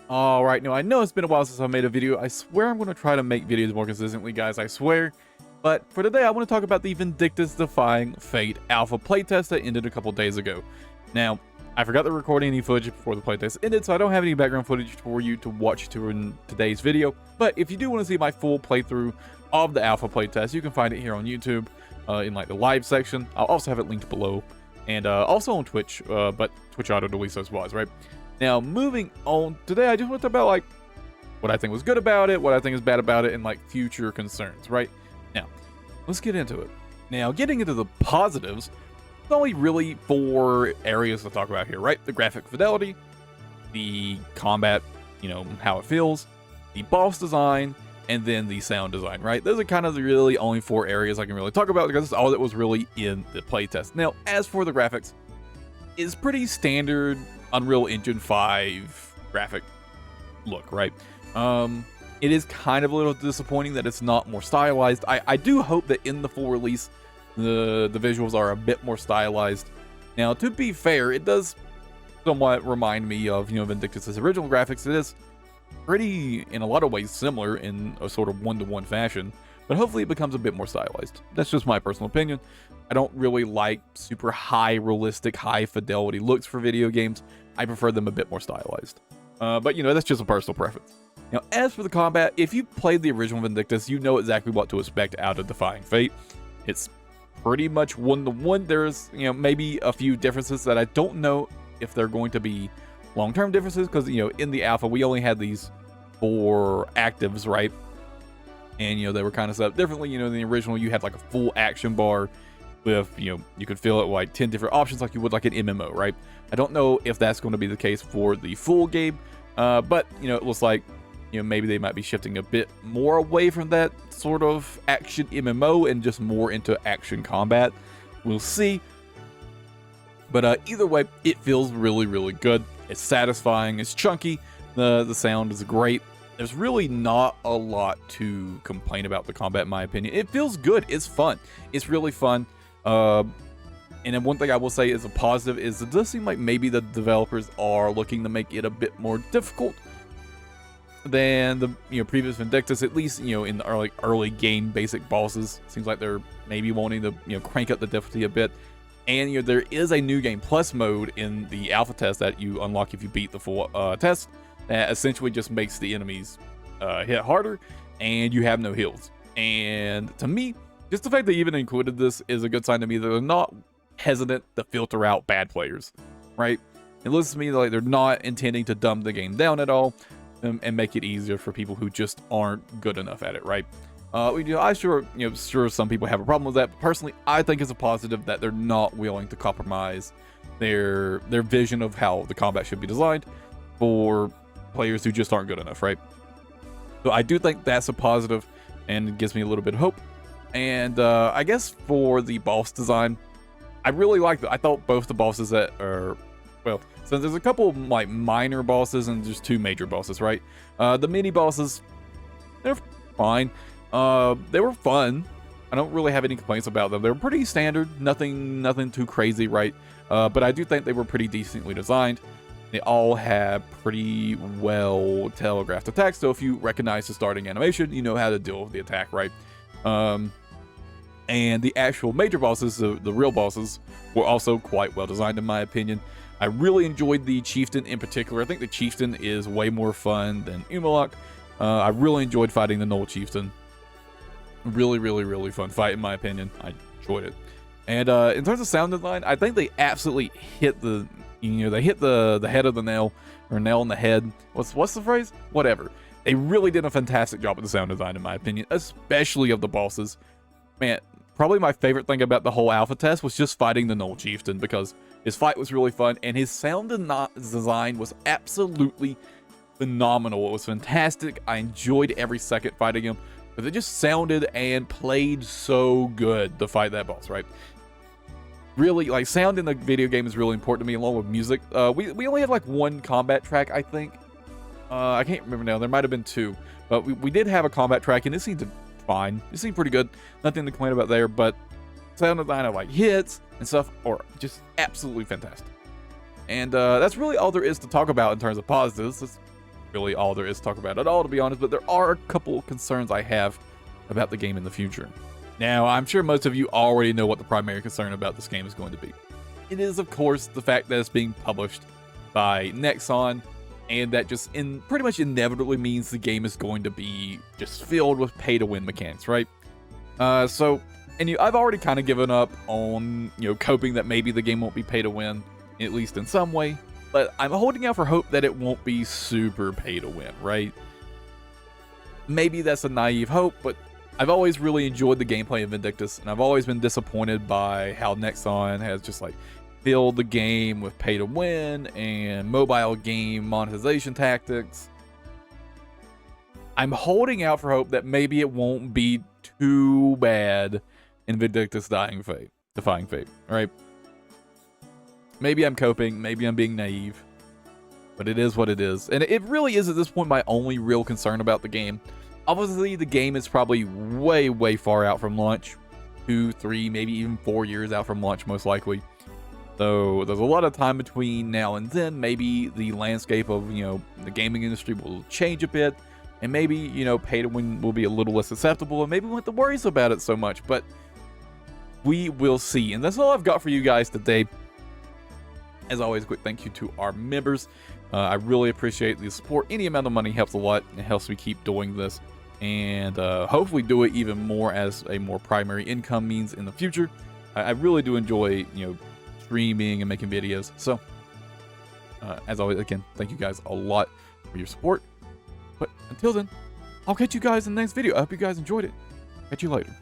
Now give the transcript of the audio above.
Alright, now I know it's been a while since I made a video. I swear I'm going to try to make videos more consistently, guys, I swear. But for today, I want to talk about the Vindictus Defying Fate alpha playtest that ended a couple days ago. Now, I forgot to record any footage before the playtest ended, so I don't have any background footage for you to watch in today's video. But if you do want to see my full playthrough of the alpha playtest, you can find it here on YouTube in like the live section. I'll also have it linked below, and also on Twitch, but Twitch auto deletes those VODs, right? Now, moving on, today I just want to talk about like what I think was good about it, what I think is bad about it, and like future concerns, right? Now, let's get into it. Now, getting into the positives, there's only really 4 areas to talk about here, right? The graphic fidelity, the combat, you know, how it feels, the boss design, and then the sound design, right? Those are kind of the really only 4 areas I can really talk about because it's all that was really in the playtest. Now, as for the graphics, it's pretty standard Unreal Engine 5 graphic look, right? It is kind of a little disappointing that it's not more stylized. I do hope that in the full release, the visuals are a bit more stylized. Now, to be fair, it does somewhat remind me of, you know, Vindictus' original graphics. It is pretty, in a lot of ways, similar in a sort of one-to-one fashion, but hopefully it becomes a bit more stylized. That's just my personal opinion. I don't really like super high realistic, high fidelity looks for video games. I prefer them a bit more stylized. But, you know, that's just a personal preference. Now, as for the combat, if you played the original Vindictus, you know exactly what to expect out of Defying Fate. It's pretty much one-to-one. There's, you know, maybe a few differences that I don't know if they're going to be long-term differences, because, you know, in the alpha, we only had these 4 actives, right? And, you know, they were kind of set up differently. You know, in the original, you had like a full action bar with, you know, you could fill it with like 10 different options like you would like an MMO, right? I don't know if that's going to be the case for the full game, but, you know, it looks like, you know, maybe they might be shifting a bit more away from that sort of action MMO and just more into action combat. We'll see. But either way, it feels really, really good. It's satisfying. It's chunky. The sound is great. There's really not a lot to complain about the combat, in my opinion. It feels good. It's fun. It's really fun. And then one thing I will say is a positive is it does seem like maybe the developers are looking to make it a bit more difficult than the, you know, previous Vindictus, at least, you know, in the early game basic bosses. Seems like they're maybe wanting to, you know, crank up the difficulty a bit. And, you know, there is a new game plus mode in the alpha test that you unlock if you beat the full test that essentially just makes the enemies hit harder and you have no heals. And to me, just the fact they even included this is a good sign to me that they're not hesitant to filter out bad players, right? It looks to me like they're not intending to dumb the game down at all and make it easier for people who just aren't good enough at it, right? You know, I'm sure some people have a problem with that, but personally, I think it's a positive that they're not willing to compromise their vision of how the combat should be designed for players who just aren't good enough, right? So I do think that's a positive, and it gives me a little bit of hope. And I guess for the boss design, I really like I thought both the bosses that are, well, so there's a couple like minor bosses and just 2 major bosses, right? The mini bosses, they're fine. They were fun. I don't really have any complaints about them. They're pretty standard, nothing too crazy, right? But I do think they were pretty decently designed. They all have pretty well telegraphed attacks, so if you recognize the starting animation, you know how to deal with the attack, right? And the actual major bosses, the real bosses, were also quite well designed in my opinion. I really enjoyed the Chieftain in particular. I think the Chieftain is way more fun than Umalak. I really enjoyed fighting the Null Chieftain. Really, really, really fun fight in my opinion. I enjoyed it. And in terms of sound design, I think they absolutely hit the, you know, they hit the head of the nail, or nail in the head. What's the phrase? Whatever. They really did a fantastic job with the sound design in my opinion, especially of the bosses. Man, probably my favorite thing about the whole alpha test was just fighting the Null Chieftain, because his fight was really fun and his sound design was absolutely phenomenal. It was fantastic. I enjoyed every second fighting him, but it just sounded and played so good to fight that boss, right? Really, like, sound in the video game is really important to me, along with music. We only have like 1 combat track, I think. I can't remember now. There might have been 2, but we did have a combat track, and it seemed fine. It seemed pretty good. Nothing to complain about there, but sound design of like hits and stuff are just absolutely fantastic. And that's really all there is to talk about in terms of positives. It's really all there is to talk about at all, to be honest, but there are a couple concerns I have about the game in the future. Now, I'm sure most of you already know what the primary concern about this game is going to be. It is, of course, the fact that it's being published by Nexon, and that just pretty much inevitably means the game is going to be just filled with pay-to-win mechanics, right? I've already kind of given up on, coping that maybe the game won't be pay-to-win, at least in some way, but I'm holding out for hope that it won't be super pay-to-win, right? Maybe that's a naive hope, but I've always really enjoyed the gameplay of Vindictus, and I've always been disappointed by how Nexon has just filled the game with pay to win and mobile game monetization tactics. I'm holding out for hope that maybe it won't be too bad in Vindictus Defying Fate, right? Maybe I'm coping, maybe I'm being naive, but it is what it is. And it really is at this point my only real concern about the game. Obviously, the game is probably way, way far out from launch. 2, 3, maybe even 4 years out from launch, most likely. So there's a lot of time between now and then. Maybe the landscape of, the gaming industry will change a bit. And maybe, pay to win will be a little less acceptable. And maybe we won't have to worry about it so much. But we will see. And that's all I've got for you guys today. As always, quick thank you to our members. I really appreciate the support. Any amount of money helps a lot. It helps me keep doing this. And hopefully do it even more as a more primary income means in the future. I really do enjoy, streaming and making videos. So, as always, again, thank you guys a lot for your support. But until then, I'll catch you guys in the next video. I hope you guys enjoyed it. Catch you later.